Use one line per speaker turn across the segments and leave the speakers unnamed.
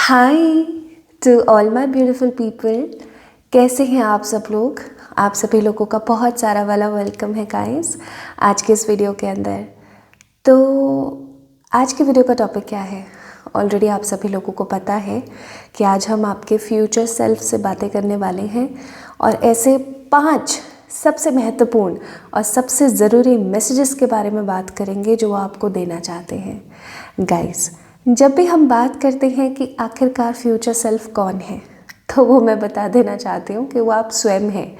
Hi to all my beautiful people. कैसे हैं आप सब लोग? आप सभी लोगों का बहुत सारा वाला वेलकम है गाइस आज के इस वीडियो के अंदर। तो आज के वीडियो का टॉपिक क्या है? ऑलरेडी आप सभी लोगों को पता है कि आज हम आपके फ्यूचर सेल्फ से बातें करने वाले हैं और ऐसे 5 सबसे महत्वपूर्ण और सबसे ज़रूरी मैसेजेस के बारे में बात करेंगे जो आपको देना चाहते हैं। गाइस, जब भी हम बात करते हैं कि आखिरकार फ्यूचर सेल्फ कौन है, तो वो मैं बता देना चाहती हूँ कि वो आप स्वयं हैं।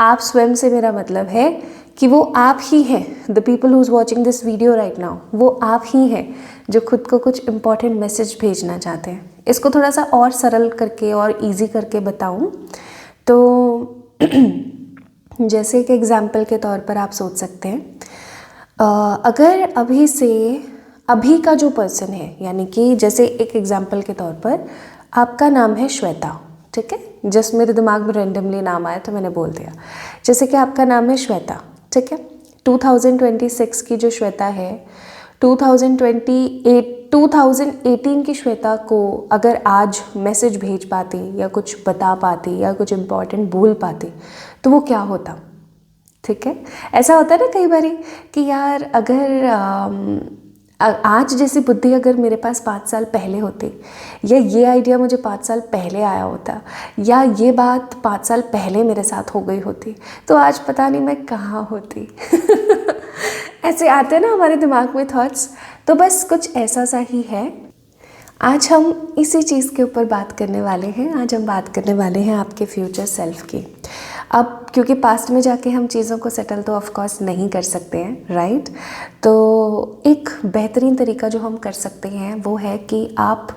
आप स्वयं से मेरा मतलब है कि वो आप ही हैं। The people who is watching this video right now, वो आप ही हैं जो खुद को कुछ इम्पॉर्टेंट मैसेज भेजना चाहते हैं। इसको थोड़ा सा और सरल करके और इजी करके बताऊँ तो जैसे एक एग्जाम्पल के तौर पर आप सोच सकते हैं, अगर अभी का जो पर्सन है, यानी कि जैसे एक एग्जाम्पल के तौर पर आपका नाम है श्वेता, ठीक है। जस्ट मेरे दिमाग में रेंडमली नाम आया तो मैंने बोल दिया। जैसे कि आपका नाम है श्वेता, ठीक है। 2026 की जो श्वेता है, 2018 की श्वेता को अगर आज मैसेज भेज पाती या कुछ बता पाती या कुछ इम्पोर्टेंट बोल पाती तो वो क्या होता, ठीक है। ऐसा होता है ना कई बार कि यार अगर आज जैसी बुद्धि अगर मेरे पास 5 साल पहले होती, या ये आइडिया मुझे 5 साल पहले आया होता, या ये बात 5 साल पहले मेरे साथ हो गई होती, तो आज पता नहीं मैं कहाँ होती। ऐसे आते हैं ना हमारे दिमाग में थॉट्स। तो बस कुछ ऐसा सा ही है। आज हम इसी चीज़ के ऊपर बात करने वाले हैं। आज हम बात करने वाले हैं आपके फ्यूचर सेल्फ की। अब क्योंकि पास्ट में जाके हम चीज़ों को सेटल तो ऑफ कोर्स नहीं कर सकते हैं, राइट। तो एक बेहतरीन तरीका जो हम कर सकते हैं वो है कि आप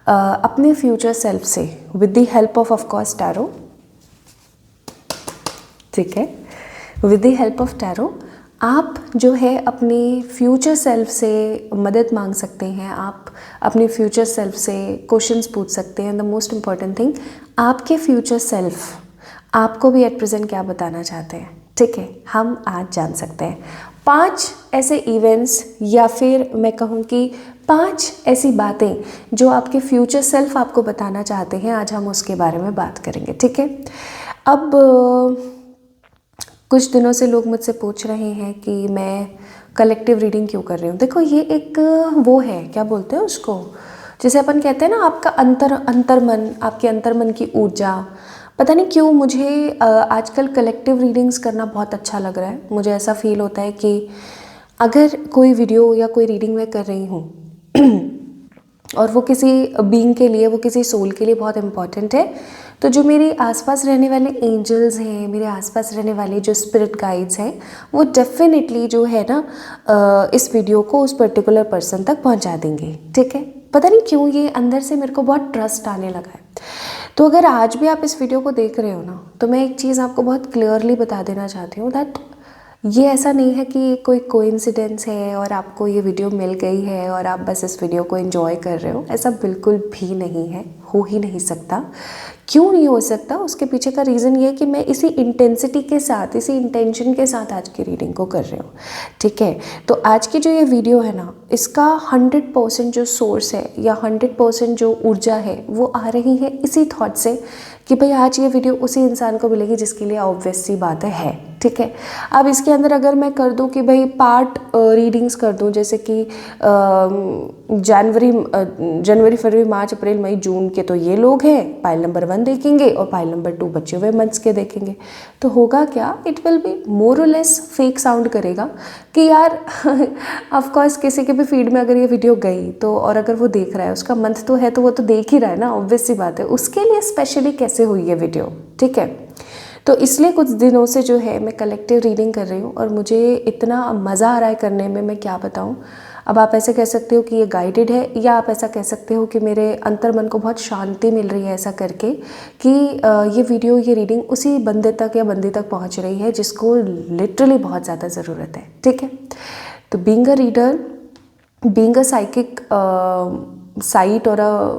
अपने फ्यूचर सेल्फ से with the help of course tarot, ठीक है, with the help of tarot आप जो है अपने फ्यूचर सेल्फ से मदद मांग सकते हैं। आप अपने फ्यूचर सेल्फ से क्वेश्चंस पूछ सकते हैं। द मोस्ट इम्पॉर्टेंट थिंग, आपके फ्यूचर सेल्फ आपको भी एट प्रेजेंट क्या बताना चाहते हैं, ठीक है, हम आज जान सकते हैं। 5 ऐसे इवेंट्स, या फिर मैं कहूँ कि 5 ऐसी बातें जो आपके फ्यूचर सेल्फ आपको बताना चाहते हैं, आज हम उसके बारे में बात करेंगे, ठीक है। अब कुछ दिनों से लोग मुझसे पूछ रहे हैं कि मैं कलेक्टिव रीडिंग क्यों कर रही हूँ। देखो, ये एक वो है, क्या बोलते हैं उसको, जैसे अपन कहते हैं ना, आपका अंतर्मन, आपके अंतर्मन की ऊर्जा। पता नहीं क्यों मुझे आजकल कलेक्टिव रीडिंग्स करना बहुत अच्छा लग रहा है। मुझे ऐसा फील होता है कि अगर कोई वीडियो या कोई रीडिंग मैं कर रही हूँ और वो किसी बीइंग के लिए, वो किसी सोल के लिए बहुत इम्पॉर्टेंट है, तो जो मेरे आसपास रहने वाले एंजल्स हैं, मेरे आसपास रहने वाले जो स्पिरिट गाइड्स हैं, वो डेफिनेटली जो है ना इस वीडियो को उस पर्टिकुलर पर्सन तक पहुंचा देंगे, ठीक है। पता नहीं क्यों ये अंदर से मेरे को बहुत ट्रस्ट आने लगा है। तो अगर आज भी आप इस वीडियो को देख रहे हो ना, तो मैं एक चीज़ आपको बहुत क्लियरली बता देना चाहती हूँ दैट ये ऐसा नहीं है कि कोई कोइंसिडेंस है और आपको ये वीडियो मिल गई है और आप बस इस वीडियो को एंजॉय कर रहे हो। ऐसा बिल्कुल भी नहीं है, हो ही नहीं सकता। क्यों नहीं हो सकता? उसके पीछे का रीज़न ये है कि मैं इसी इंटेंसिटी के साथ, इसी इंटेंशन के साथ आज की रीडिंग को कर रही हूँ, ठीक है। तो आज की जो ये वीडियो है ना, इसका 100% जो सोर्स है या 100% जो ऊर्जा है वो आ रही है इसी थॉट से कि भाई आज ये वीडियो उसी इंसान को मिलेगी जिसके लिए ऑब्वियस सी बात है, ठीक है। अब इसके अंदर अगर मैं कर दूं कि भाई पार्ट रीडिंग्स कर दूं, जैसे कि जनवरी फरवरी मार्च अप्रैल मई जून के तो ये लोग हैं, पाइल नंबर 1 देखेंगे और पाइल नंबर 2 बचे हुए मंथ्स के देखेंगे, तो होगा क्या, इट विल बी मोर और लेस फेक साउंड करेगा कि यार ऑफ कोर्स किसी के भी फीड में अगर ये वीडियो गई तो, और अगर वो देख रहा है, उसका मंथ तो है तो वो तो देख ही रहा है ना, ऑब्वियस सी बात है। उसके लिए स्पेशली कैसे हुई ये वीडियो, ठीक है। तो इसलिए कुछ दिनों से जो है मैं कलेक्टिव रीडिंग कर रही हूँ और मुझे इतना मज़ा आ रहा है करने में, मैं क्या बताऊँ। अब आप ऐसे कह सकते हो कि ये गाइडेड है, या आप ऐसा कह सकते हो कि मेरे अंतर्मन को बहुत शांति मिल रही है ऐसा करके कि ये वीडियो, ये रीडिंग उसी बंदे तक या बंदी तक पहुँच रही है जिसको लिटरली बहुत ज़्यादा ज़रूरत है, ठीक है। तो being a reader, being a psychic site और अ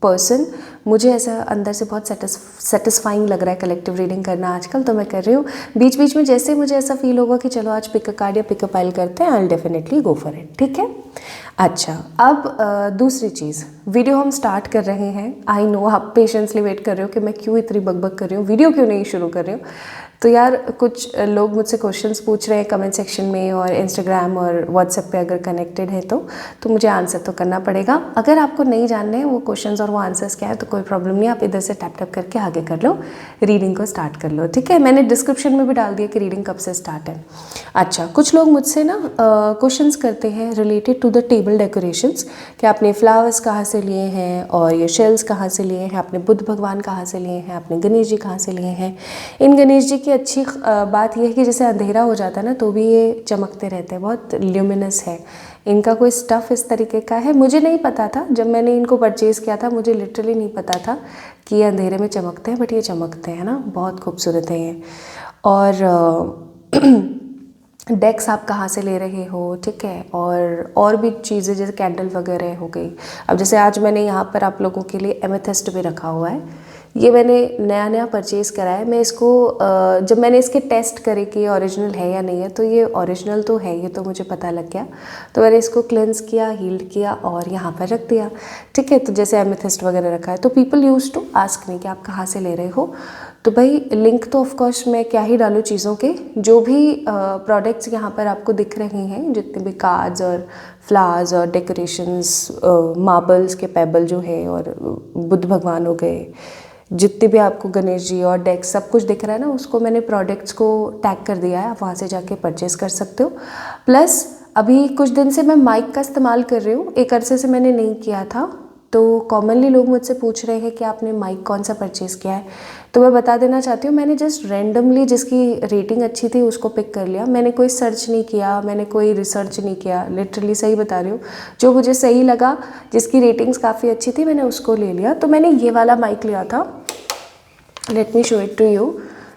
पर्सन, मुझे ऐसा अंदर से बहुत सेटिस्फाइंग लग रहा है कलेक्टिव रीडिंग करना आजकल, तो मैं कर रही हूँ। बीच बीच में जैसे मुझे ऐसा फील होगा कि चलो आज पिक अ कार्ड या पिक अ पाइल करते हैं, I will definitely go for it, ठीक है। अच्छा, अब दूसरी चीज़, वीडियो हम स्टार्ट कर रहे हैं। आई नो आप पेशेंसली वेट कर रहे हो कि मैं क्यों इतनी बकबक कर रही हूँ, वीडियो क्यों नहीं शुरू कर रही हूँ। तो यार कुछ लोग मुझसे क्वेश्चंस पूछ रहे हैं कमेंट सेक्शन में और इंस्टाग्राम और व्हाट्सएप पे अगर कनेक्टेड है तो मुझे आंसर तो करना पड़ेगा। अगर आपको नहीं जानने हैं वो क्वेश्चंस और वो आंसर्स क्या है तो कोई प्रॉब्लम नहीं, आप इधर से टैप टैप करके आगे कर लो, रीडिंग को स्टार्ट कर लो। ठीक है, मैंने डिस्क्रिप्शन में भी डाल दिया कि रीडिंग कब से स्टार्ट है। अच्छा, कुछ लोग मुझसे ना क्वेश्चंस करते हैं related to the table decorations कि आपने फ्लावर्स कहाँ से लिए हैं और ये शेल्स कहाँ से लिए हैं, आपने बुद्ध भगवान कहाँ से लिए हैं, आपने गणेश जी कहाँ से लिए हैं। इन गणेश जी की अच्छी बात यह है कि जैसे अंधेरा हो जाता है ना तो भी ये चमकते रहते हैं, बहुत ल्यूमिनस है। इनका कोई स्टफ़ इस तरीके का है, मुझे नहीं पता था जब मैंने इनको परचेज़ किया था, मुझे लिटरली नहीं पता था कि ये अंधेरे में चमकते हैं, बट ये चमकते हैं ना, बहुत खूबसूरत है ये। और डेक्स आप कहाँ से ले रहे हो, ठीक है, और भी चीज़ें जैसे कैंडल वगैरह हो गई। अब जैसे आज मैंने यहाँ पर आप लोगों के लिए एमेथिस्ट भी रखा हुआ है, ये मैंने नया परचेज़ करा है। मैं इसको जब मैंने इसके टेस्ट करे कि ये ओरिजिनल है या नहीं है, तो ये ओरिजिनल तो है, ये तो मुझे पता लग गया। तो मैंने इसको क्लेंस किया, हील्ड किया और यहाँ पर रख दिया। ठीक है, तो जैसे एमेथिस्ट वगैरह रखा है तो people use to ask me कि आप कहाँ से ले रहे हो। तो भाई लिंक तो ऑफकोर्स मैं क्या ही डालूँ चीज़ों के, जो भी प्रोडक्ट्स यहाँ पर आपको दिख रहे हैं, जितने भी कार्ड्स और फ्लावर्स और डेकोरेशंस, मार्बल्स के पेबल जो है और बुद्ध भगवान हो गए, जितने भी आपको गणेश जी और डेक्स सब कुछ दिख रहा है ना, उसको मैंने प्रोडक्ट्स को टैग कर दिया है, आप वहाँ से जाके परचेज़ कर सकते हो। प्लस अभी कुछ दिन से मैं माइक का इस्तेमाल कर रही हूँ, एक अरसे से मैंने नहीं किया था। तो कॉमनली लोग मुझसे पूछ रहे हैं कि आपने माइक कौन सा परचेज़ किया है, तो मैं बता देना चाहती हूँ मैंने जस्ट रैंडमली जिसकी रेटिंग अच्छी थी उसको पिक कर लिया। मैंने कोई सर्च नहीं किया, मैंने कोई रिसर्च नहीं किया, लिटरली सही बता रही हूँ। जो मुझे सही लगा, जिसकी रेटिंग्स काफ़ी अच्छी थी, मैंने उसको ले लिया। तो मैंने ये वाला माइक लिया था, let me show it to you,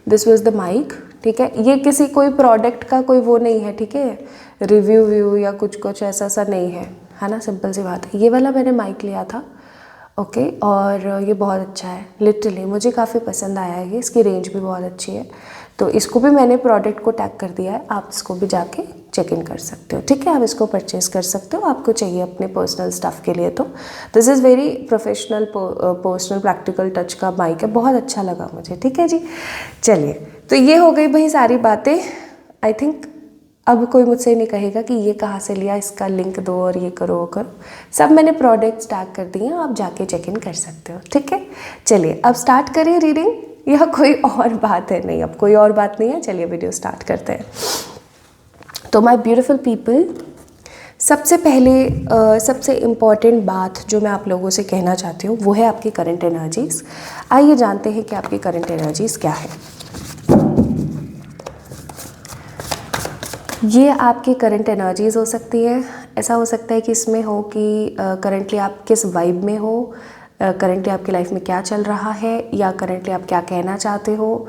this was the mic. ठीक है, ये किसी कोई प्रोडक्ट का कोई वो नहीं है, ठीक है, रिव्यू या कुछ ऐसा नहीं है ना, सिंपल सी बात है। ये वाला मैंने माइक लिया था, ओके, और ये बहुत अच्छा है, लिटरली मुझे काफ़ी पसंद आया है ये, इसकी रेंज भी बहुत अच्छी है। तो इसको भी मैंने प्रोडक्ट को टैग कर दिया है, आप इसको भी जाके चेक इन कर सकते हो। ठीक है, आप इसको परचेज़ कर सकते हो, आपको चाहिए अपने पर्सनल स्टफ़ के लिए। तो this is very professional personal practical touch का माइक है, बहुत अच्छा लगा मुझे। ठीक है जी, चलिए, तो ये हो गई भाई सारी बातें। आई थिंक अब कोई मुझसे नहीं कहेगा कि ये कहाँ से लिया, इसका लिंक दो और ये करो वो करो, सब मैंने प्रोडक्ट्स टैग कर दिए हैं, आप जाके चेक इन कर सकते हो। ठीक है, चलिए अब स्टार्ट करें रीडिंग, या कोई और बात है? नहीं, अब कोई और बात नहीं है, चलिए वीडियो स्टार्ट करते हैं। तो माय ब्यूटीफुल पीपल, सबसे पहले सबसे इम्पॉर्टेंट बात जो मैं आप लोगों से कहना चाहती हूँ वो है आपकी करंट एनर्जीज़। आइए जानते हैं कि आपकी करंट एनर्जीज़ क्या है। ये आपकी करंट एनर्जीज़ हो सकती है, ऐसा हो सकता है कि इसमें हो कि करंटली आप किस वाइब में हो, करंटली आपकी लाइफ में क्या चल रहा है, या करंटली आप क्या कहना चाहते हो,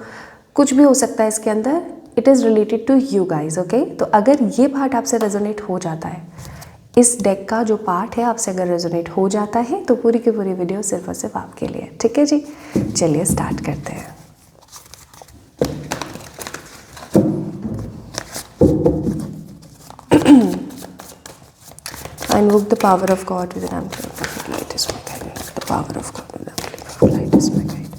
कुछ भी हो सकता है इसके अंदर। It is related to you guys, okay. तो अगर ये पार्ट आपसे रेजोनेट हो जाता है, इस डेक का जो पार्ट है आपसे अगर रेजोनेट हो जाता है, तो पूरी की पूरी वीडियो सिर्फ और सिर्फ आपके लिए। ठीक है जी, चलिए स्टार्ट करते हैं। I invoke the power of God within I'm light is my guide. The power of God within light is my guide.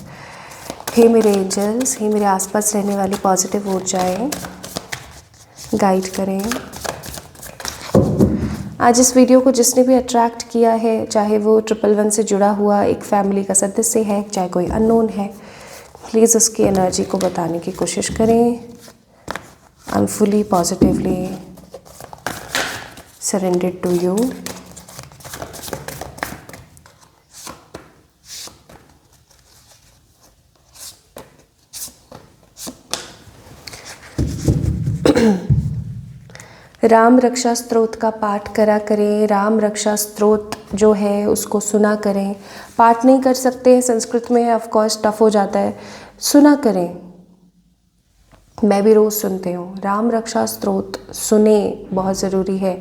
हे मेरे एंजल्स, हे मेरे आसपास रहने वाली पॉजिटिव ऊर्जाएं गाइड करें। आज इस वीडियो को जिसने भी अट्रैक्ट किया है, चाहे वो 111 से जुड़ा हुआ एक फैमिली का सदस्य है, चाहे कोई अननोन है, प्लीज़ उसकी एनर्जी को बताने की कोशिश करें। I am fully positively surrendered to you. Ram Raksha Stotra का पाठ करा करें। राम रक्षा स्तोत्र जो है उसको सुना करें। पाठ नहीं कर सकते हैं, संस्कृत में ऑफ कोर्स टफ हो जाता है, सुना करें। मैं भी रोज़ सुनती हूँ। राम रक्षा स्तोत्र सुने, बहुत ज़रूरी है।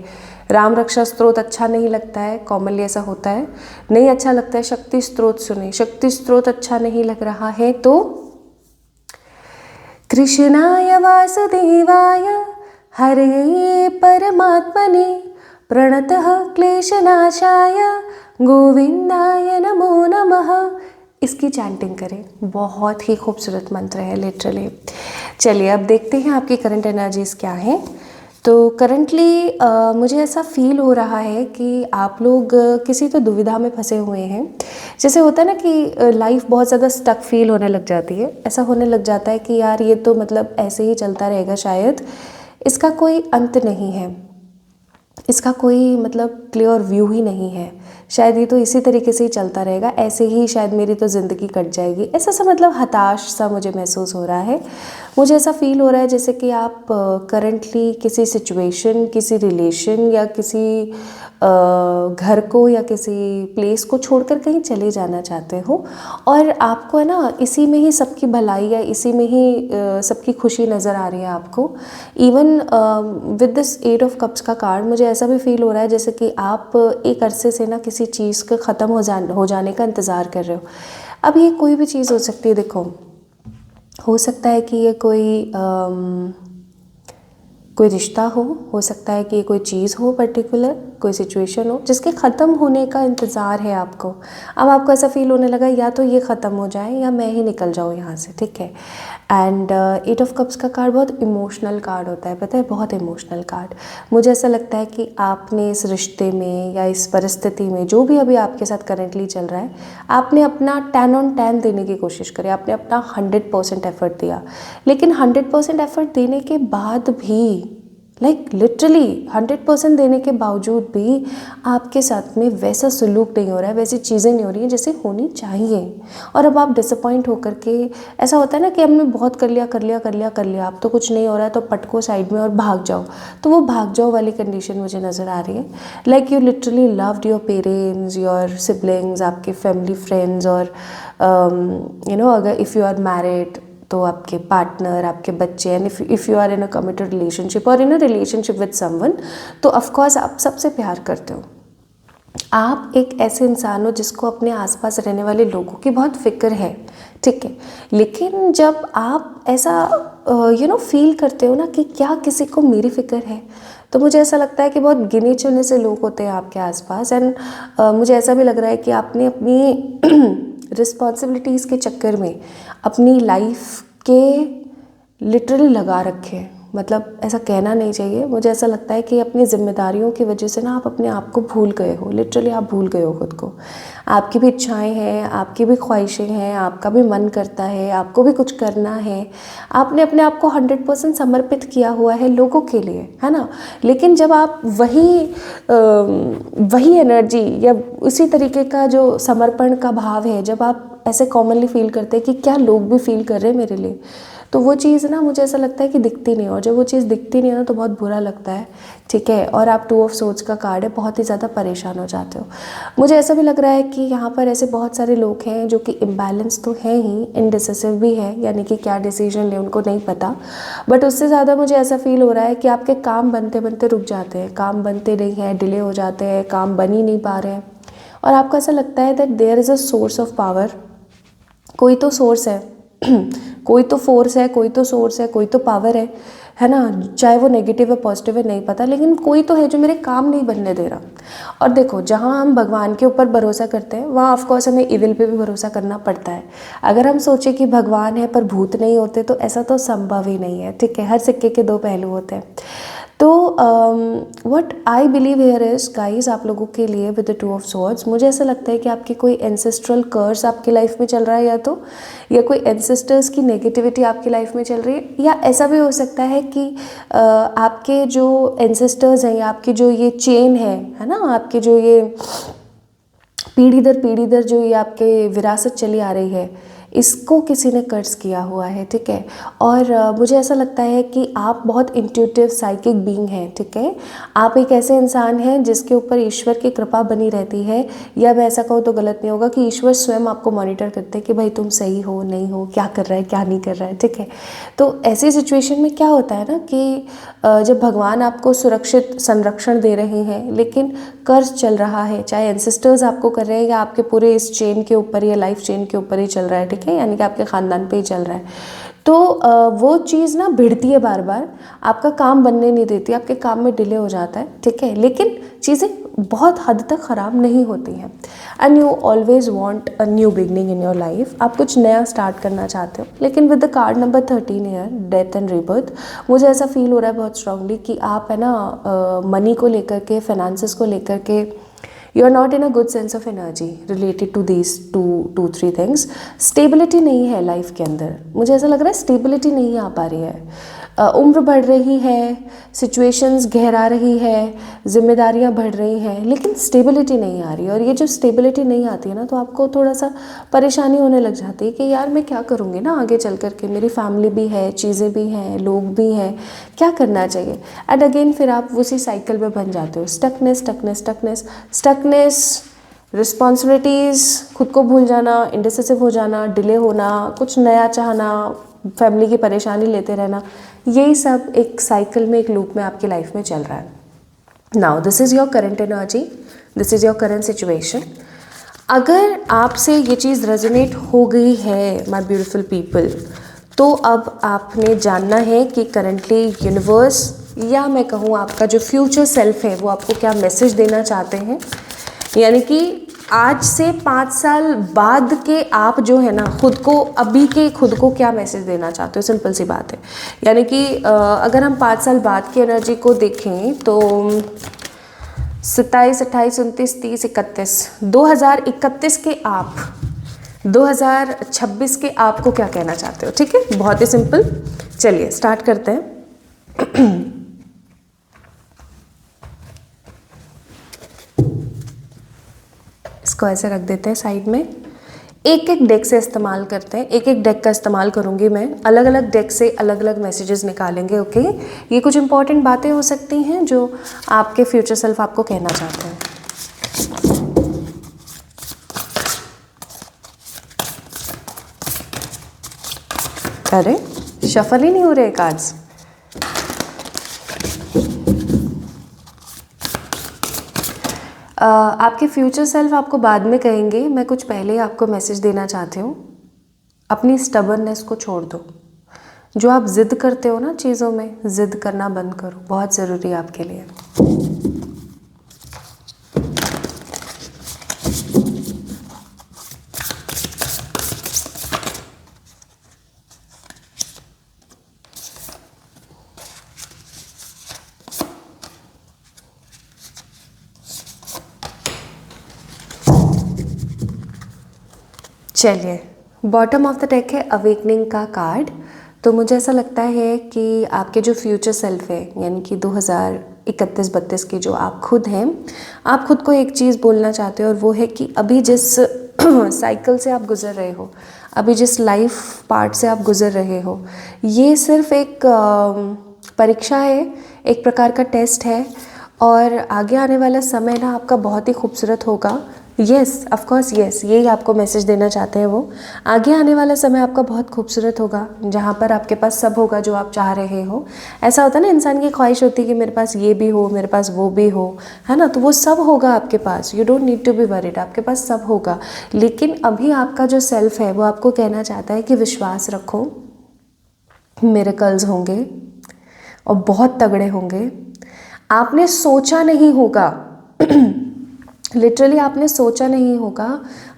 राम रक्षा स्तोत्र अच्छा नहीं लगता है, कॉमनली ऐसा होता है, नहीं अच्छा लगता है, शक्ति स्तोत्र सुने। शक्ति स्तोत्र अच्छा नहीं लग रहा है तो कृष्णाय वासुदेवाय हरे परमात्मने प्रणतः क्लेशनाशाय गोविंदाय नमो नमः। इसकी चैंटिंग करें, बहुत ही खूबसूरत मंत्र है लिटरली। चलिए अब देखते हैं आपकी करंट एनर्जीज़ क्या हैं। तो करंटली मुझे ऐसा फील हो रहा है कि आप लोग किसी तो दुविधा में फंसे हुए हैं। जैसे होता है ना कि लाइफ बहुत ज़्यादा स्टक फील होने लग जाती है, ऐसा होने लग जाता है कि यार ये तो मतलब ऐसे ही चलता रहेगा, शायद इसका कोई अंत नहीं है, इसका कोई मतलब क्लियर व्यू ही नहीं है, शायद ये तो इसी तरीके से ही चलता रहेगा, ऐसे ही शायद मेरी तो ज़िंदगी कट जाएगी। ऐसा सा मतलब हताश सा मुझे महसूस हो रहा है। मुझे ऐसा फील हो रहा है जैसे कि आप करंटली किसी सिचुएशन, किसी रिलेशन या किसी घर को या किसी प्लेस को छोड़कर कहीं चले जाना चाहते हो, और आपको है ना इसी में ही सबकी भलाई या इसी में ही सबकी खुशी नज़र आ रही है आपको। Even with this 8 of cups का कार्ड मुझे ऐसा भी फील हो रहा है जैसे कि आप एक अरसे से ना किसी चीज़ के ख़त्म हो जाने का इंतज़ार कर रहे हो। अब ये कोई भी चीज़ हो सकती है, देखो हो सकता है कि ये कोई रिश्ता हो सकता है कि ये कोई चीज़ हो पर्टिकुलर, कोई सिचुएशन हो जिसके ख़त्म होने का इंतज़ार है आपको। अब आपको ऐसा फील होने लगा या तो ये ख़त्म हो जाए या मैं ही निकल जाऊँ यहाँ से, ठीक है। एंड 8 ऑफ कप्स का कार्ड बहुत इमोशनल कार्ड होता है, पता है, बहुत इमोशनल कार्ड। मुझे ऐसा लगता है कि आपने इस रिश्ते में या इस परिस्थिति में जो भी अभी आपके साथ करेंटली चल रहा है, आपने अपना 10 on 10 देने की कोशिश करी, आपने अपना 100% एफर्ट दिया। लेकिन 100% एफर्ट देने के बाद भी लिटरली 100% देने के बावजूद भी आपके साथ में वैसा सलूक नहीं हो रहा है, वैसी चीज़ें नहीं हो रही हैं जैसे होनी चाहिए। और अब आप डिसअपॉइंट होकर के, ऐसा होता है ना कि हमने बहुत कर लिया, अब तो कुछ नहीं हो रहा है तो पटको साइड में और भाग जाओ। तो वो भाग जाओ वाली कंडीशन मुझे नज़र आ रही है। Like you literally loved your parents, your siblings, आपके फैमिली फ्रेंड्स, और अगर इफ़ यू आर मैरिड तो आपके पार्टनर, आपके बच्चे, and if you are in a committed relationship और in a relationship with someone, तो ऑफकोर्स आप सबसे प्यार करते हो। आप एक ऐसे इंसान हो जिसको अपने आसपास रहने वाले लोगों की बहुत फिक्र है, ठीक है। लेकिन जब आप ऐसा फील करते हो ना कि क्या किसी को मेरी फिक्र है, तो मुझे ऐसा लगता है कि बहुत गिने चुने से लोग होते हैं आपके आसपास। एंड मुझे ऐसा भी लग रहा है कि आपने अपनी रिस्पॉन्सिबिलिटीज़ के चक्कर में अपनी लाइफ के लिटरली लगा रखे हैं। मतलब ऐसा कहना नहीं चाहिए, मुझे ऐसा लगता है कि अपनी जिम्मेदारियों की वजह से ना आप अपने आप को भूल गए हो, लिटरली आप भूल गए हो खुद को। आपकी भी इच्छाएं हैं, आपकी भी ख्वाहिशें हैं, आपका भी मन करता है, आपको भी कुछ करना है। आपने अपने आप को 100% समर्पित किया हुआ है लोगों के लिए, है ना। लेकिन जब आप वही एनर्जी या उसी तरीके का जो समर्पण का भाव है, जब आप ऐसे कॉमनली फील करते हैं कि क्या लोग भी फील कर रहे हैं मेरे लिए, तो वो चीज़ ना मुझे ऐसा लगता है कि दिखती नहीं, और जब वो चीज़ दिखती नहीं है ना तो बहुत बुरा लगता है, ठीक है। और आप 2 ऑफ सोर्ड्स का कार्ड है, बहुत ही ज़्यादा परेशान हो जाते हो। मुझे ऐसा भी लग रहा है कि यहाँ पर ऐसे बहुत सारे लोग हैं जो कि इम्बैलेंस तो हैं ही, इनडिसिसिव भी है, यानी कि क्या डिसीजन ले उनको नहीं पता। बट उससे ज़्यादा मुझे ऐसा फील हो रहा है कि आपके काम बनते बनते रुक जाते हैं, काम बनते नहीं हैं, डिले हो जाते हैं, काम बन ही नहीं पा रहे हैं। और आपको ऐसा लगता है that there is a source of power, कोई तो सोर्स है कोई तो फोर्स है, कोई तो सोर्स है, कोई तो पावर है ना। चाहे वो नेगेटिव है पॉजिटिव है नहीं पता, लेकिन कोई तो है जो मेरे काम नहीं बनने दे रहा। और देखो, जहाँ हम भगवान के ऊपर भरोसा करते हैं वहाँ ऑफकोर्स हमें इविल पे भी भरोसा करना पड़ता है। अगर हम सोचें कि भगवान है पर भूत नहीं होते तो ऐसा तो संभव ही नहीं है, ठीक है। हर सिक्के के 2 पहलू होते हैं। तो what I believe here is guys, आप लोगों के लिए विद द 2 ऑफ सॉर्ड्स, मुझे ऐसा लगता है कि आपकी कोई एंसेस्ट्रल कर्स आपकी लाइफ में चल रहा है, या कोई एंसेस्टर्स की नेगेटिविटी आपकी लाइफ में चल रही है। या ऐसा भी हो सकता है कि आपके जो एंसेस्टर्स हैं या आपकी जो ये चेन है ना, आपके जो ये पीढ़ी दर जो ये आपके विरासत चली आ रही है, इसको किसी ने कर्ज किया हुआ है, ठीक है। और मुझे ऐसा लगता है कि आप बहुत इंट्यूटिव साइकिक बीइंग हैं, ठीक है। आप एक ऐसे इंसान हैं जिसके ऊपर ईश्वर की कृपा बनी रहती है, या मैं ऐसा कहूँ तो गलत नहीं होगा कि ईश्वर स्वयं आपको मॉनिटर करते हैं कि भाई तुम सही हो नहीं हो, क्या कर रहा है क्या नहीं कर रहा है, ठीक है। तो ऐसी सिचुएशन में क्या होता है ना कि जब भगवान आपको सुरक्षित संरक्षण दे रहे हैं लेकिन कर्ज चल रहा है, चाहे एंसेस्टर्स आपको कर रहे हैं या आपके पूरे इस चेन के ऊपर या लाइफ चेन के ऊपर ही चल रहा है, ठीक है, यानी कि आपके ख़ानदान पे ही चल रहा है, तो वो चीज़ ना भिड़ती है बार बार, आपका काम बनने नहीं देती, आपके काम में डिले हो जाता है, ठीक है, लेकिन चीज़ें बहुत हद तक ख़राब नहीं होती हैं। And you always want a new beginning in your life, आप कुछ नया स्टार्ट करना चाहते हो। लेकिन with the card number 13 year, death and rebirth, मुझे ऐसा फील हो रहा है बहुत स्ट्रांगली कि आप है ना मनी को लेकर के, फाइनेंसेस को लेकर के, you are not in a good sense of energy related to these two three things। Stability नहीं है लाइफ के अंदर, मुझे ऐसा लग रहा है स्टेबिलिटी नहीं आ पा रही है। उम्र बढ़ रही है, सिचुएशंस गहरा रही है, जिम्मेदारियां बढ़ रही हैं, लेकिन स्टेबिलिटी नहीं आ रही है। और ये जो स्टेबिलिटी नहीं आती है ना, तो आपको थोड़ा सा परेशानी होने लग जाती है कि यार मैं क्या करूँगी ना आगे चल कर के, मेरी फैमिली भी है, चीज़ें भी हैं, लोग भी हैं, क्या करना चाहिए। एंड अगेन फिर आप उसी साइकिल में बन जाते हो, stuckness stuckness stuckness stuckness, responsibilities, खुद को भूल जाना, इंडिसिसिव हो जाना, डिले होना, कुछ नया चाहना, फैमिली की परेशानी लेते रहना, यही सब एक साइकिल में, एक लूप में आपकी लाइफ में चल रहा है। Now this is your current energy, this is your current situation. अगर आपसे ये चीज़ रेजोनेट हो गई है माय ब्यूटीफुल पीपल, तो अब आपने जानना है कि करंटली यूनिवर्स, या मैं कहूँ आपका जो फ्यूचर सेल्फ है, वो आपको क्या मैसेज देना चाहते हैं। यानी कि आज से 5 साल बाद के आप जो है ना, खुद को, अभी के खुद को क्या मैसेज देना चाहते हो, सिंपल सी बात है। यानी कि अगर हम 5 साल बाद की एनर्जी को देखें तो 27, 28, 29, 30, 31, 2031 के आप, 2026 के आप को क्या कहना चाहते हो, ठीक है, बहुत ही सिंपल। चलिए स्टार्ट करते हैं। इसको ऐसे रख देते हैं साइड में, एक एक डेक से इस्तेमाल करते हैं, एक एक डेक का इस्तेमाल करूंगी मैं, अलग अलग डेक से अलग अलग मैसेजेस निकालेंगे। ओके, ये कुछ इंपॉर्टेंट बातें हो सकती हैं जो आपके फ्यूचर सेल्फ आपको कहना चाहते हैं। अरे शफल ही नहीं हो रहे कार्ड्स। आपके फ्यूचर सेल्फ आपको बाद में कहेंगे, मैं कुछ पहले ही आपको मैसेज देना चाहती हूँ, अपनी स्टबर्ननेस को छोड़ दो। जो आप जिद करते हो ना चीज़ों में, जिद करना बंद करो, बहुत ज़रूरी है आपके लिए। चलिए, बॉटम ऑफ द डेक है अवेकनिंग का कार्ड। तो मुझे ऐसा लगता है कि आपके जो फ्यूचर सेल्फ है, यानी कि 2031-32 के जो आप खुद हैं, आप खुद को एक चीज़ बोलना चाहते हो, और वो है कि अभी जिस साइकिल से आप गुज़र रहे हो, अभी जिस लाइफ पार्ट से आप गुज़र रहे हो, ये सिर्फ एक परीक्षा है, एक प्रकार का टेस्ट है, और आगे आने वाला समय ना आपका बहुत ही खूबसूरत होगा। येस, ऑफ कोर्स येस, यही आपको मैसेज देना चाहते हैं वो। आगे आने वाला समय आपका बहुत खूबसूरत होगा, जहाँ पर आपके पास सब होगा जो आप चाह रहे हो। ऐसा होता है ना, इंसान की ख्वाहिश होती है कि मेरे पास ये भी हो, मेरे पास वो भी हो, है ना, तो वो सब होगा आपके पास। You don't need to be worried, आपके पास सब होगा। लेकिन अभी आपका जो सेल्फ है वो आपको कहना चाहता है कि विश्वास रखो, मिरेकल्स होंगे और बहुत तगड़े होंगे। आपने सोचा नहीं होगा, लिटरली आपने सोचा नहीं होगा,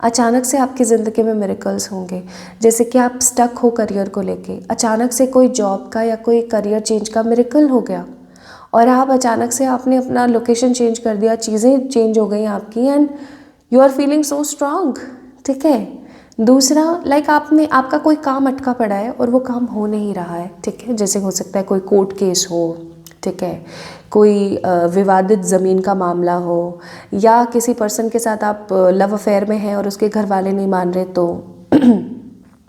अचानक से आपकी ज़िंदगी में मिरेकल्स होंगे। जैसे कि आप स्टक हो करियर को लेके, अचानक से कोई जॉब का या कोई करियर चेंज का मिरेकल हो गया, और आप अचानक से आपने अपना लोकेशन चेंज कर दिया, चीज़ें चेंज हो गई आपकी, and you are feeling so strong, ठीक है। दूसरा, आपका कोई काम अटका पड़ा है और वो काम हो नहीं रहा है, ठीक है। जैसे हो सकता है कोई कोर्ट केस हो, ठीक है, कोई विवादित ज़मीन का मामला हो, या किसी पर्सन के साथ आप लव अफेयर में हैं और उसके घर वाले नहीं मान रहे, तो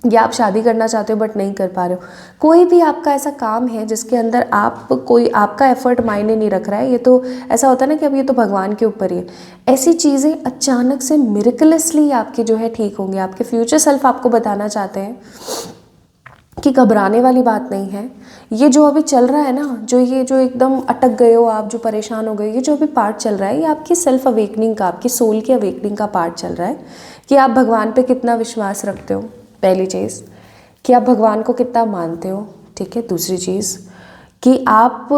या आप शादी करना चाहते हो बट नहीं कर पा रहे हो। कोई भी आपका ऐसा काम है जिसके अंदर आपका एफर्ट मायने नहीं रख रहा है, ये तो ऐसा होता है ना कि अब ये तो भगवान के ऊपर ही है। ऐसी चीज़ें अचानक से मिरेकलसली आपकी जो है ठीक होंगी। आपके फ्यूचर सेल्फ आपको बताना चाहते हैं कि घबराने वाली बात नहीं है। ये जो अभी चल रहा है ना, जो एकदम अटक गए हो आप, जो परेशान हो गए, ये जो अभी पार्ट चल रहा है, ये आपकी सेल्फ अवेकनिंग का, आपकी सोल की अवेकनिंग का पार्ट चल रहा है कि आप भगवान पे कितना विश्वास रखते हो। पहली चीज़ कि आप भगवान को कितना मानते हो, ठीक है। दूसरी चीज़ कि आप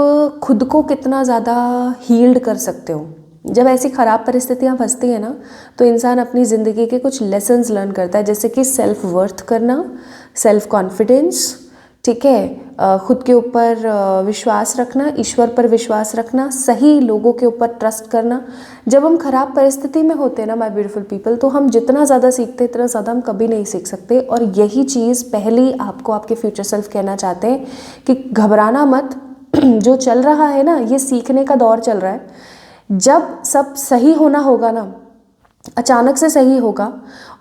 खुद को कितना ज़्यादा हील्ड कर सकते हो। जब ऐसी ख़राब परिस्थितियाँ फंसती हैं ना, तो इंसान अपनी ज़िंदगी के कुछ लेसन्स लर्न करता है, जैसे कि सेल्फ वर्थ करना, सेल्फ कॉन्फिडेंस, ठीक है, खुद के ऊपर विश्वास रखना, ईश्वर पर विश्वास रखना, सही लोगों के ऊपर ट्रस्ट करना। जब हम खराब परिस्थिति में होते हैं ना माय ब्यूटीफुल पीपल, तो हम जितना ज़्यादा सीखते हैं इतना ज़्यादा हम कभी नहीं सीख सकते। और यही चीज़ पहली आपको आपके फ्यूचर सेल्फ कहना चाहते हैं कि घबराना मत। जो चल रहा है ना, ये सीखने का दौर चल रहा है। जब सब सही होना होगा ना, अचानक से सही होगा,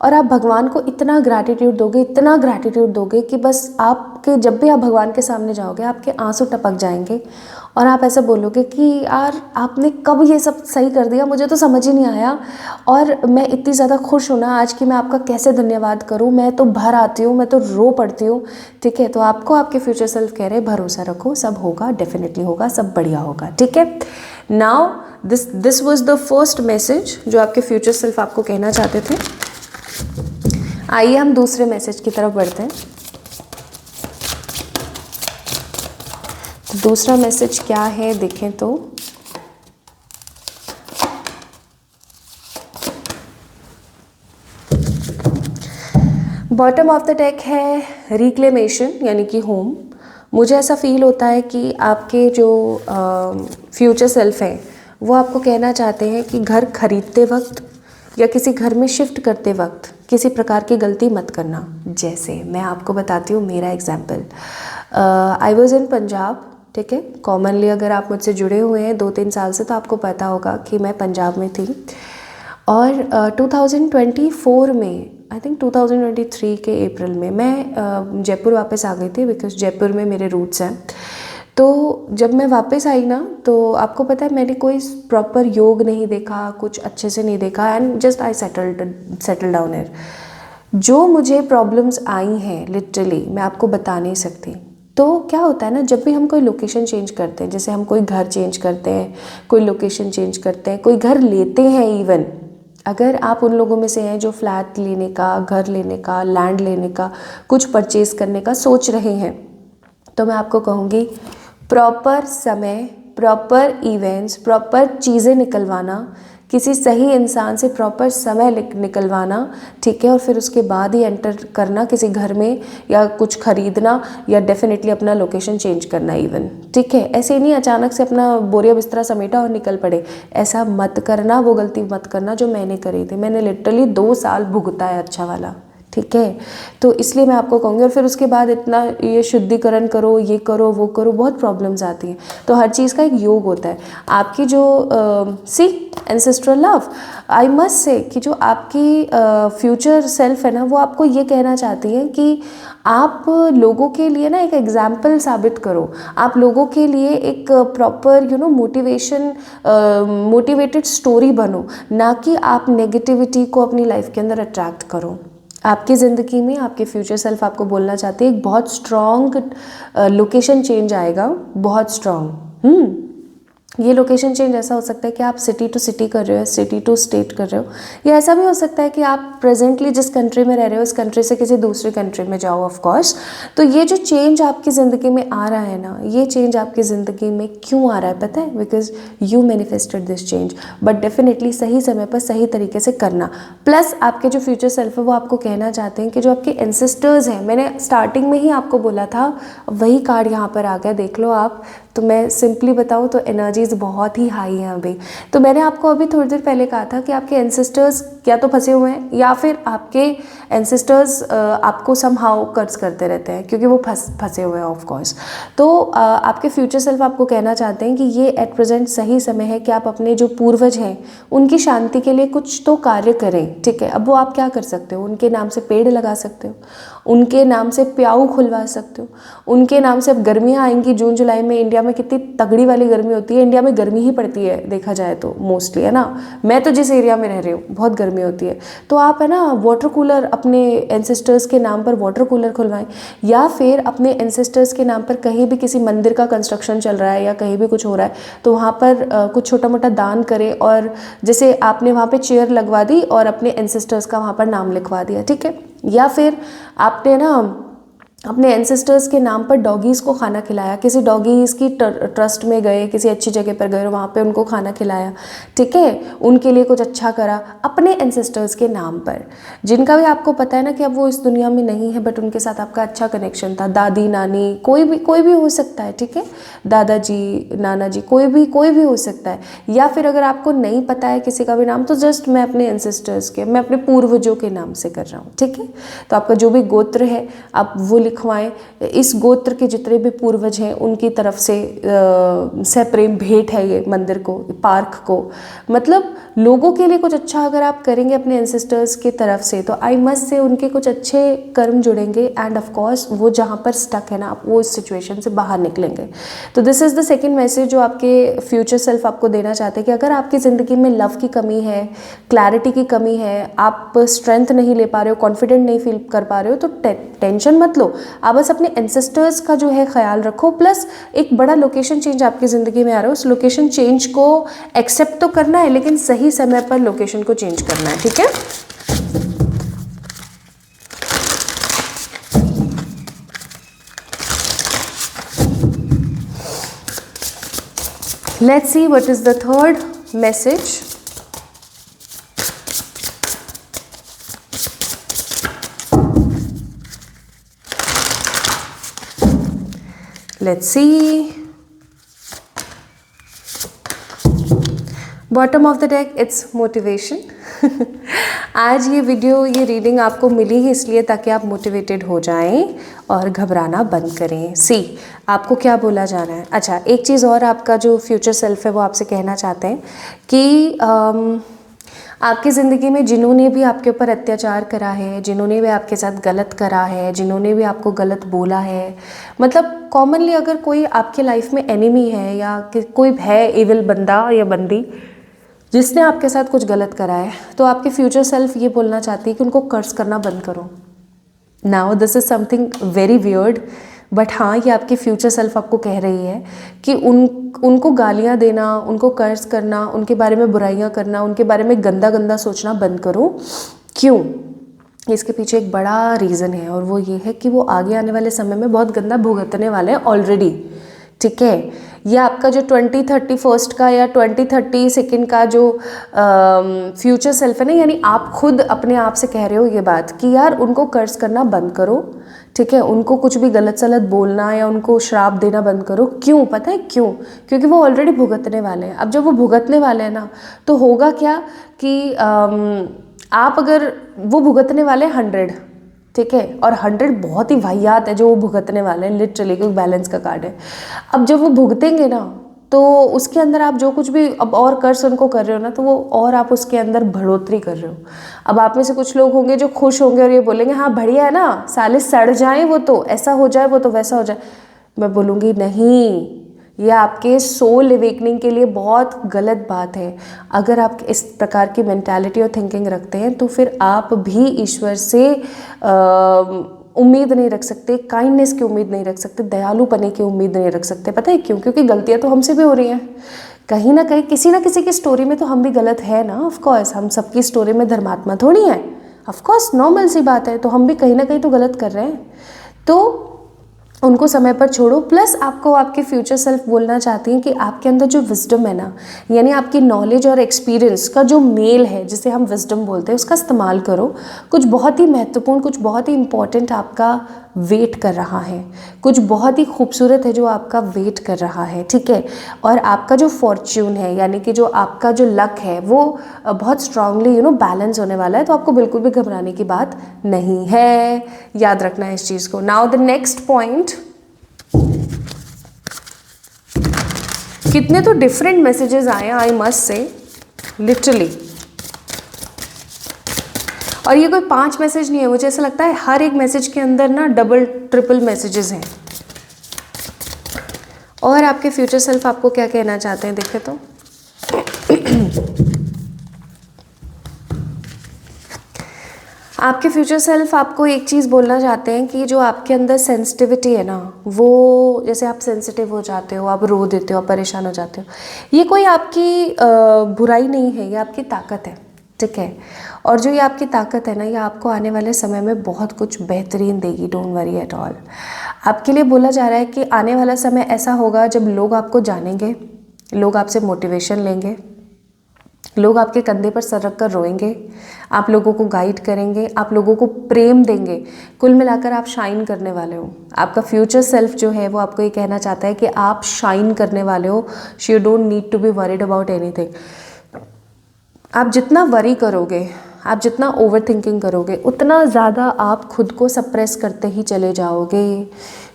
और आप भगवान को इतना ग्रैटिट्यूड दोगे, इतना ग्रैटिट्यूड दोगे कि बस आपके जब भी आप भगवान के सामने जाओगे आपके आंसू टपक जाएंगे, और आप ऐसे बोलोगे कि यार आपने कब ये सब सही कर दिया, मुझे तो समझ ही नहीं आया, और मैं इतनी ज़्यादा खुश हूँ ना आज कि मैं आपका कैसे धन्यवाद करूँ, मैं तो भर आती हूँ, मैं तो रो पड़ती हूँ, ठीक है। तो आपको आपके फ्यूचर सेल्फ कह रहे भरोसा रखो, सब होगा, डेफिनेटली होगा, सब बढ़िया होगा, ठीक है। Now this was the first message जो आपके फ्यूचर सेल्फ आपको कहना चाहते थे। आइए हम दूसरे मैसेज की तरफ बढ़ते हैं। तो दूसरा मैसेज क्या है देखें तो, बॉटम ऑफ द डेक है रिक्लेमेशन, यानी कि होम। मुझे ऐसा फील होता है कि आपके जो फ्यूचर सेल्फ हैं वो आपको कहना चाहते हैं कि घर खरीदते वक्त या किसी घर में शिफ्ट करते वक्त किसी प्रकार की गलती मत करना। जैसे मैं आपको बताती हूँ मेरा example. I was in Punjab, ठीक है। कॉमनली अगर आप मुझसे जुड़े हुए हैं 2-3 साल से तो आपको पता होगा कि मैं पंजाब में थी। और 2024 में, आई थिंक 2023 के अप्रैल में मैं जयपुर वापस आ गई थी, बिकॉज जयपुर में मेरे रूट्स हैं। तो जब मैं वापस आई ना, तो आपको पता है मैंने कोई प्रॉपर योग नहीं देखा, कुछ अच्छे से नहीं देखा, and just I settle down here. जो मुझे प्रॉब्लम्स आई हैं लिटरली मैं आपको बता नहीं सकती। तो क्या होता है ना, जब भी हम कोई लोकेशन चेंज करते हैं, जैसे हम कोई घर चेंज करते हैं, कोई लोकेशन चेंज करते हैं, कोई घर लेते हैं, इवन अगर आप उन लोगों में से हैं जो फ्लैट लेने का, घर लेने का, लैंड लेने का, कुछ परचेज़ करने का सोच रहे हैं, तो मैं आपको कहूँगी प्रॉपर समय, प्रॉपर इवेंट्स, प्रॉपर चीज़ें निकलवाना, किसी सही इंसान से प्रॉपर समय निकलवाना, ठीक है। और फिर उसके बाद ही एंटर करना किसी घर में, या कुछ खरीदना, या डेफिनेटली अपना लोकेशन चेंज करना इवन, ठीक है। ऐसे ही नहीं अचानक से अपना बोरिया बिस्तरा समेटा और निकल पड़े, ऐसा मत करना, वो गलती मत करना जो मैंने करी थी। मैंने लिटरली 2 साल भुगता है अच्छा वाला, ठीक है। तो इसलिए मैं आपको कहूँगी, और फिर उसके बाद इतना ये शुद्धिकरण करो, ये करो, वो करो, बहुत प्रॉब्लम्स आती हैं। तो हर चीज़ का एक योग होता है। आपकी जो सी ancestral love, I must say कि जो आपकी फ्यूचर सेल्फ है ना, वो आपको ये कहना चाहती है कि आप लोगों के लिए ना एक एग्जाम्पल साबित करो, आप लोगों के लिए एक प्रॉपर मोटिवेटेड स्टोरी बनो, ना कि आप नेगेटिविटी को अपनी लाइफ के अंदर अट्रैक्ट करो। आपकी ज़िंदगी में आपके फ्यूचर सेल्फ आपको बोलना चाहते हैं एक बहुत स्ट्रॉन्ग लोकेशन चेंज आएगा, बहुत स्ट्रॉन्ग। ये लोकेशन चेंज ऐसा हो सकता है कि आप सिटी टू सिटी कर रहे हो, सिटी टू स्टेट कर रहे हो, या ऐसा भी हो सकता है कि आप प्रेजेंटली जिस कंट्री में रह रहे हो उस कंट्री से किसी दूसरी कंट्री में जाओ, ऑफ कोर्स। तो ये जो चेंज आपकी ज़िंदगी में आ रहा है ना, ये चेंज आपकी ज़िंदगी में क्यों आ रहा है पता है? Because you manifested this change, but definitely सही समय पर सही तरीके से करना। प्लस आपके जो फ्यूचर सेल्फ है वो आपको कहना चाहते हैं कि जो आपके एंसेस्टर्स हैं, मैंने स्टार्टिंग में ही आपको बोला था, वही कार्ड यहाँ पर आ गया, देख लो आप। तो मैं सिंपली बताऊँ तो एनर्जीज़ बहुत ही हाई हैं अभी। तो मैंने आपको अभी थोड़ी देर पहले कहा था कि आपके एंसेस्टर्स या तो फंसे हुए हैं, या फिर आपके एंसेस्टर्स आपको समहाउ कर्ज करते रहते हैं, क्योंकि वो फंसे हुए हैं ऑफ कोर्स। तो आपके फ्यूचर सेल्फ आपको कहना चाहते हैं कि ये एट प्रेजेंट सही समय है कि आप अपने जो पूर्वज हैं उनकी शांति के लिए कुछ तो कार्य करें, ठीक है। अब वो आप क्या कर सकते हो? उनके नाम से पेड़ लगा सकते हो, उनके नाम से प्याऊ खुलवा सकते हो, उनके नाम से। अब गर्मियाँ आएंगी जून जुलाई में, इंडिया में कितनी तगड़ी वाली गर्मी होती है, इंडिया में गर्मी ही पड़ती है देखा जाए तो मोस्टली, है ना। मैं तो जिस एरिया में रह रही हूँ बहुत गर्मी होती है। तो आप है ना वाटर कूलर अपने एंसेस्टर्स के नाम पर वाटर कूलर खुलवाएं, या फिर अपने एंसेस्टर्स के नाम पर कहीं भी किसी मंदिर का कंस्ट्रक्शन चल रहा है या कहीं भी कुछ हो रहा है तो वहाँ पर कुछ छोटा मोटा दान करें, और जैसे आपने वहाँ पर चेयर लगवा दी और अपने एंसेस्टर्स का वहाँ पर नाम लिखवा दिया, ठीक है। या फिर आपने ना अपने एंसेस्टर्स के नाम पर डॉगीज़ को खाना खिलाया, किसी डॉगीज़ की ट्रस्ट में गए, किसी अच्छी जगह पर गए और वहाँ पे उनको खाना खिलाया, ठीक है, उनके लिए कुछ अच्छा करा अपने एंसेस्टर्स के नाम पर, जिनका भी आपको पता है ना कि अब वो इस दुनिया में नहीं है, बट उनके साथ आपका अच्छा कनेक्शन था। दादी, नानी, कोई भी हो सकता है, ठीक है, दादाजी, नाना जी, कोई भी हो सकता है। या फिर अगर आपको नहीं पता है किसी का भी नाम, तो जस्ट मैं अपने एंसेस्टर्स के, मैं अपने पूर्वजों के नाम से कर रहा हूँ, ठीक है। तो आपका जो भी गोत्र है आप वो लिखवाएं। इस गोत्र के जितने भी पूर्वज हैं उनकी तरफ से सप्रेम भेंट है ये मंदिर को, पार्क को। मतलब लोगों के लिए कुछ अच्छा अगर आप करेंगे अपने एंसेस्टर्स की तरफ से, तो आई मस्ट से उनके कुछ अच्छे कर्म जुड़ेंगे, एंड ऑफ कोर्स वो जहाँ पर स्टक है ना, आप वो इस सिचुएशन से बाहर निकलेंगे। तो this is the second message जो आपके फ्यूचर सेल्फ आपको देना चाहते हैं कि अगर आपकी ज़िंदगी में लव की कमी है, क्लैरिटी की कमी है, आप स्ट्रेंथ नहीं ले पा रहे हो, कॉन्फिडेंट नहीं फील कर पा रहे हो, तो टेंशन मत लो। आप बस अपने एंसेस्टर्स का जो है ख्याल रखो। प्लस एक बड़ा लोकेशन चेंज आपकी ज़िंदगी में आ रहा है, उस लोकेशन चेंज को एक्सेप्ट तो करना है, लेकिन सही समय पर लोकेशन को चेंज करना है, ठीक है। Let's see what is the third message. Let's see. Bottom of the deck, it's motivation. आज ये वीडियो, ये रीडिंग आपको मिली ही इसलिए ताकि आप मोटिवेटेड हो जाएं और घबराना बंद करें। सी, आपको क्या बोला जा रहा है। अच्छा, एक चीज़ और आपका जो फ्यूचर सेल्फ है वो आपसे कहना चाहते हैं कि आपकी ज़िंदगी में जिन्होंने भी आपके ऊपर अत्याचार करा है, जिन्होंने भी आपके साथ गलत करा है, जिन्होंने भी आपको गलत बोला है, मतलब कॉमनली अगर कोई आपके लाइफ में एनिमी है या कोई है इविल बंदा या बंदी जिसने आपके साथ कुछ गलत करा है, तो आपके फ्यूचर सेल्फ ये बोलना चाहती है कि उनको कर्ज करना बंद करो। Now this is something very weird, but हाँ, ये आपकी फ्यूचर सेल्फ आपको कह रही है कि उनको गालियाँ देना, उनको कर्ज करना, उनके बारे में बुराइयाँ करना, उनके बारे में गंदा गंदा सोचना बंद करो। क्यों? इसके पीछे एक बड़ा रीज़न है, और वो ये है कि वो आगे आने वाले समय में बहुत गंदा भुगतने वाले हैं ऑलरेडी, ठीक है। ये आपका जो 2031 का या 2032 का जो फ्यूचर सेल्फ है ना, यानी आप खुद अपने आप से कह रहे हो ये बात कि यार उनको कर्ज करना बंद करो, ठीक है, उनको कुछ भी गलत सलत बोलना या उनको श्राप देना बंद करो। क्यों? पता है क्यों? क्योंकि वो ऑलरेडी भुगतने वाले हैं। अब जब वो भुगतने वाले हैं ना, तो होगा क्या कि आप अगर वो भुगतने वाले 100, ठीक है, और 100 बहुत ही वाहियात है जो वो भुगतने वाले हैं, लिटरली कोई बैलेंस का कार्ड है। अब जब वो भुगतेंगे ना, तो उसके अंदर आप जो कुछ भी अब और कर्ज उनको कर रहे हो ना, तो वो और आप उसके अंदर बढ़ोतरी कर रहे हो। अब आप में से कुछ लोग होंगे जो खुश होंगे और ये बोलेंगे हाँ बढ़िया है ना, साले सड़ जाएं, वो तो ऐसा हो जाए, वो तो वैसा हो जाए। मैं बोलूँगी नहीं, ये आपके सोल अवेकनिंग के लिए बहुत गलत बात है। अगर आप इस प्रकार की मेंटालिटी और थिंकिंग रखते हैं, तो फिर आप भी ईश्वर से उम्मीद नहीं रख सकते, काइंडनेस की उम्मीद नहीं रख सकते, दयालुपने की उम्मीद नहीं रख सकते। पता है क्यों? क्योंकि गलतियां तो हमसे भी हो रही हैं कहीं ना कहीं, किसी ना किसी की स्टोरी में तो हम भी गलत है ना। ऑफ कोर्स हम सबकी स्टोरी में धर्मात्मा थोड़ी है, ऑफ कोर्स नॉर्मल सी बात है, तो हम भी कहीं ना कहीं तो गलत कर रहे हैं। तो उनको समय पर छोड़ो। प्लस आपको आपके फ्यूचर सेल्फ बोलना चाहती हैं कि आपके अंदर जो विजडम है ना, यानी आपकी नॉलेज और एक्सपीरियंस का जो मेल है, जिसे हम विजडम बोलते हैं, उसका इस्तेमाल करो। कुछ बहुत ही महत्वपूर्ण, कुछ बहुत ही इम्पॉर्टेंट आपका वेट कर रहा है, कुछ बहुत ही खूबसूरत है जो आपका वेट कर रहा है, ठीक है। और आपका जो फॉर्च्यून है, यानी कि जो आपका जो लक है, वो बहुत स्ट्रांगली बैलेंस होने वाला है। तो आपको बिल्कुल भी घबराने की बात नहीं है, याद रखना है इस चीज़ को। नाउ द नेक्स्ट पॉइंट, कितने तो डिफरेंट मैसेजेस आए, आई मस्ट से, लिटरली। और ये कोई 5 मैसेज नहीं है, मुझे ऐसा लगता है हर एक मैसेज के अंदर ना डबल ट्रिपल मैसेजेस हैं। और आपके फ्यूचर सेल्फ आपको क्या कहना चाहते हैं, देखें तो। आपके फ्यूचर सेल्फ आपको एक चीज़ बोलना चाहते हैं कि जो आपके अंदर सेंसिटिविटी है ना, वो जैसे आप सेंसिटिव हो जाते हो, आप रो देते हो, आप परेशान हो जाते हो, ये कोई आपकी बुराई नहीं है, ये आपकी ताकत है, ठीक है। और जो ये आपकी ताकत है ना, ये आपको आने वाले समय में बहुत कुछ बेहतरीन देगी। Don't worry at all. आपके लिए बोला जा रहा है कि आने वाला समय ऐसा होगा जब लोग आपको जानेंगे, लोग आपसे मोटिवेशन लेंगे, लोग आपके कंधे पर सर रख कर रोएंगे, आप लोगों को गाइड करेंगे, आप लोगों को प्रेम देंगे। कुल मिलाकर आप शाइन करने वाले हो। आपका फ्यूचर सेल्फ जो है वो आपको ये कहना चाहता है कि आप शाइन करने वाले हो। You don't need to be worried about anything. आप जितना वरी करोगे, आप जितना ओवर थिंकिंग करोगे, उतना ज़्यादा आप खुद को सप्रेस करते ही चले जाओगे।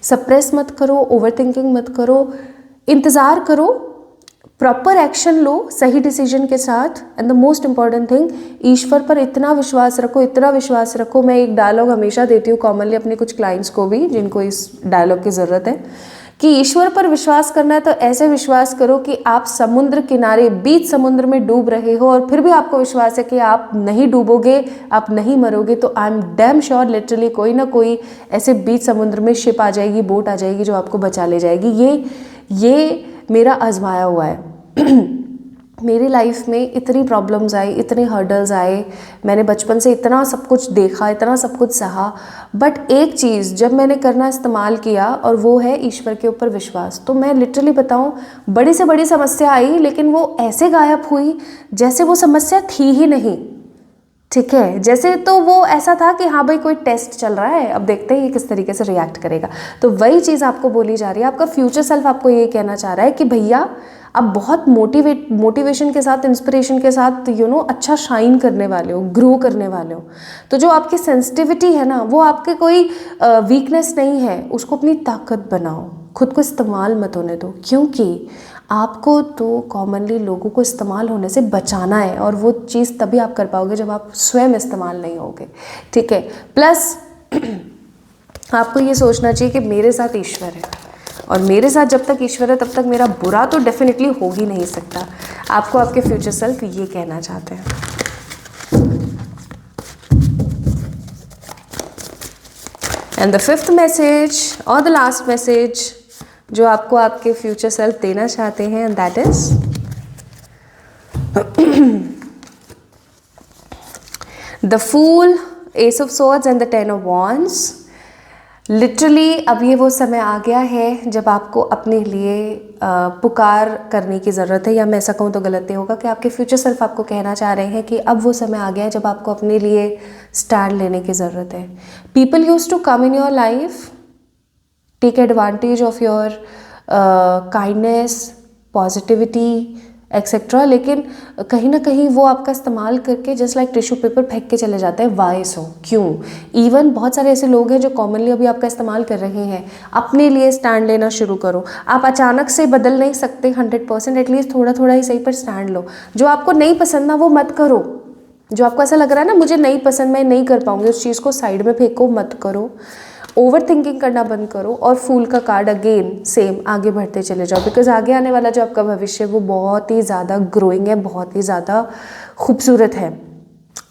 सप्रेस मत करो, ओवर थिंकिंग मत करो, इंतज़ार करो, प्रॉपर एक्शन लो सही डिसीजन के साथ। And the most important thing, ईश्वर पर इतना विश्वास रखो, इतना विश्वास रखो। मैं एक डायलॉग हमेशा देती हूँ कॉमनली अपने कुछ क्लाइंट्स को भी, जिनको इस डायलॉग की ज़रूरत है, कि ईश्वर पर विश्वास करना है तो ऐसे विश्वास करो कि आप समुद्र किनारे बीच समुद्र में डूब रहे हो और फिर भी आपको विश्वास है कि आप नहीं डूबोगे, आप नहीं मरोगे। तो I am damn sure literally कोई ना कोई ऐसे बीच समुद्र में शिप आ जाएगी, बोट आ जाएगी जो आपको बचा ले जाएगी। ये मेरा आजमाया हुआ है। मेरी लाइफ में इतनी प्रॉब्लम्स आई, इतने हर्डल्स आए, मैंने बचपन से इतना सब कुछ देखा, इतना सब कुछ सहा, बट एक चीज़ जब मैंने करना इस्तेमाल किया और वो है ईश्वर के ऊपर विश्वास। तो मैं लिटरली बताऊं, बड़ी से बड़ी समस्या आई लेकिन वो ऐसे गायब हुई जैसे वो समस्या थी ही नहीं। ठीक है, जैसे तो वो ऐसा था कि हाँ भाई कोई टेस्ट चल रहा है, अब देखते हैं ये किस तरीके से रिएक्ट करेगा। तो वही चीज़ आपको बोली जा रही है। आपका फ्यूचर सेल्फ आपको ये कहना चाह रहा है कि भैया आप बहुत मोटिवेशन के साथ, इंस्पिरेशन के साथ अच्छा शाइन करने वाले हो, ग्रो करने वाले हो। तो जो आपकी सेंसिटिविटी है ना, वो आपके कोई वीकनेस नहीं है, उसको अपनी ताकत बनाओ, खुद को इस्तेमाल मत होने दो। क्योंकि आपको तो कॉमनली लोगों को इस्तेमाल होने से बचाना है, और वो चीज़ तभी आप कर पाओगे जब आप स्वयं इस्तेमाल नहीं होगे। ठीक है, प्लस आपको ये सोचना चाहिए कि मेरे साथ ईश्वर है, और मेरे साथ जब तक ईश्वर है तब तक मेरा बुरा तो डेफिनेटली हो ही नहीं सकता। आपको आपके फ्यूचर सेल्फ ये कहना चाहते हैं। एंड द फिफ्थ मैसेज और द लास्ट मैसेज जो आपको आपके फ्यूचर सेल्फ देना चाहते हैं, and that is the fool, ace of swords and the ten of wands. Literally अब ये वो समय आ गया है जब आपको अपने लिए पुकार करने की ज़रूरत है, या मैं ऐसा कहूँ तो गलत होगा कि आपके फ्यूचर सेल्फ आपको कहना चाह रहे हैं कि अब वो समय आ गया है जब आपको अपने लिए स्टैंड लेने की ज़रूरत है। People used to come in your life, take advantage of your kindness, positivity etcetera, लेकिन कहीं ना कहीं वो आपका इस्तेमाल करके जस्ट लाइक टिश्यू पेपर फेंक के चले जाते हैं। वाई सो? क्यों? इवन बहुत सारे ऐसे लोग हैं जो कॉमनली अभी आपका इस्तेमाल कर रहे हैं। अपने लिए स्टैंड लेना शुरू करो। आप अचानक से बदल नहीं सकते 100%, एटलीस्ट थोड़ा थोड़ा ही सही पर स्टैंड लो। जो आपको नहीं पसंद ना वो मत करो। जो आपको ऐसा लग रहा है ना मुझे नहीं पसंद, मैं नहीं कर पाऊंगी, उस चीज़ को साइड में फेंको, मत करो। ओवर थिंकिंग करना बंद करो, और फूल का कार्ड अगेन सेम आगे बढ़ते चले जाओ, बिकॉज आगे आने वाला जो आपका भविष्य है वो बहुत ही ज़्यादा ग्रोइंग है, बहुत ही ज़्यादा खूबसूरत है।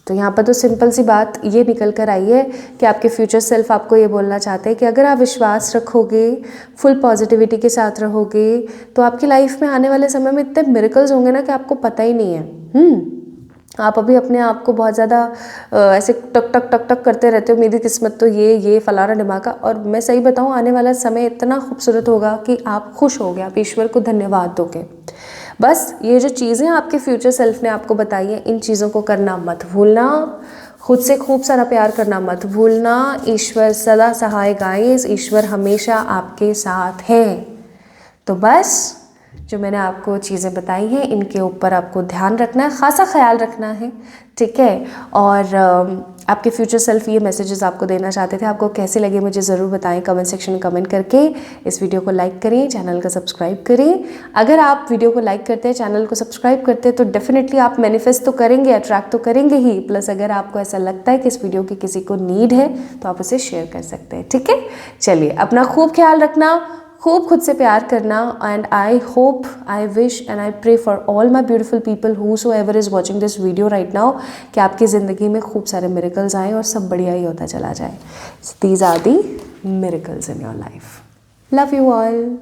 तो यहाँ पर तो सिंपल सी बात ये निकल कर आई है कि आपके फ्यूचर सेल्फ आपको ये बोलना चाहते हैं कि अगर आप विश्वास रखोगे, फुल पॉजिटिविटी के साथ रहोगे, तो आपकी लाइफ में आने वाले समय में इतने मिरेकल्स होंगे ना कि आपको पता ही नहीं है। आप अभी अपने आप को बहुत ज़्यादा ऐसे टक टक टक टक करते रहते हो, मेरी किस्मत तो ये फलाना ढिमाका। और मैं सही बताऊँ, आने वाला समय इतना खूबसूरत होगा कि आप खुश होगे, आप ईश्वर को धन्यवाद दोगे। बस ये जो चीज़ें आपके फ्यूचर सेल्फ ने आपको बताई हैं, इन चीज़ों को करना मत भूलना। खुद से खूब सारा प्यार करना मत भूलना। ईश्वर सदा सहाय गाइस, ईश्वर हमेशा आपके साथ है। तो बस जो मैंने आपको चीज़ें बताई हैं इनके ऊपर आपको ध्यान रखना है, ख़ासा ख्याल रखना है। ठीक है, और आपके फ्यूचर सेल्फ ये मैसेजेस आपको देना चाहते थे। आपको कैसे लगे मुझे ज़रूर बताएं कमेंट सेक्शन में कमेंट करके। इस वीडियो को लाइक करें, चैनल को सब्सक्राइब करें। अगर आप वीडियो को लाइक करते हैं, चैनल को सब्सक्राइब करते हैं, तो डेफिनेटली आप मैनिफेस्ट तो करेंगे, अट्रैक्ट तो करेंगे ही। प्लस अगर आपको ऐसा लगता है कि इस वीडियो की किसी को नीड है तो आप उसे शेयर कर सकते हैं। ठीक है, चलिए अपना खूब ख्याल रखना, खूब खुद से प्यार करना। And I hope, I wish and I pray for all my beautiful people whosoever is watching this video right now, कि आपकी ज़िंदगी में खूब सारे मिरेकल्स आएँ और सब बढ़िया ही होता चला जाए। These are the miracles in your life. Love you all.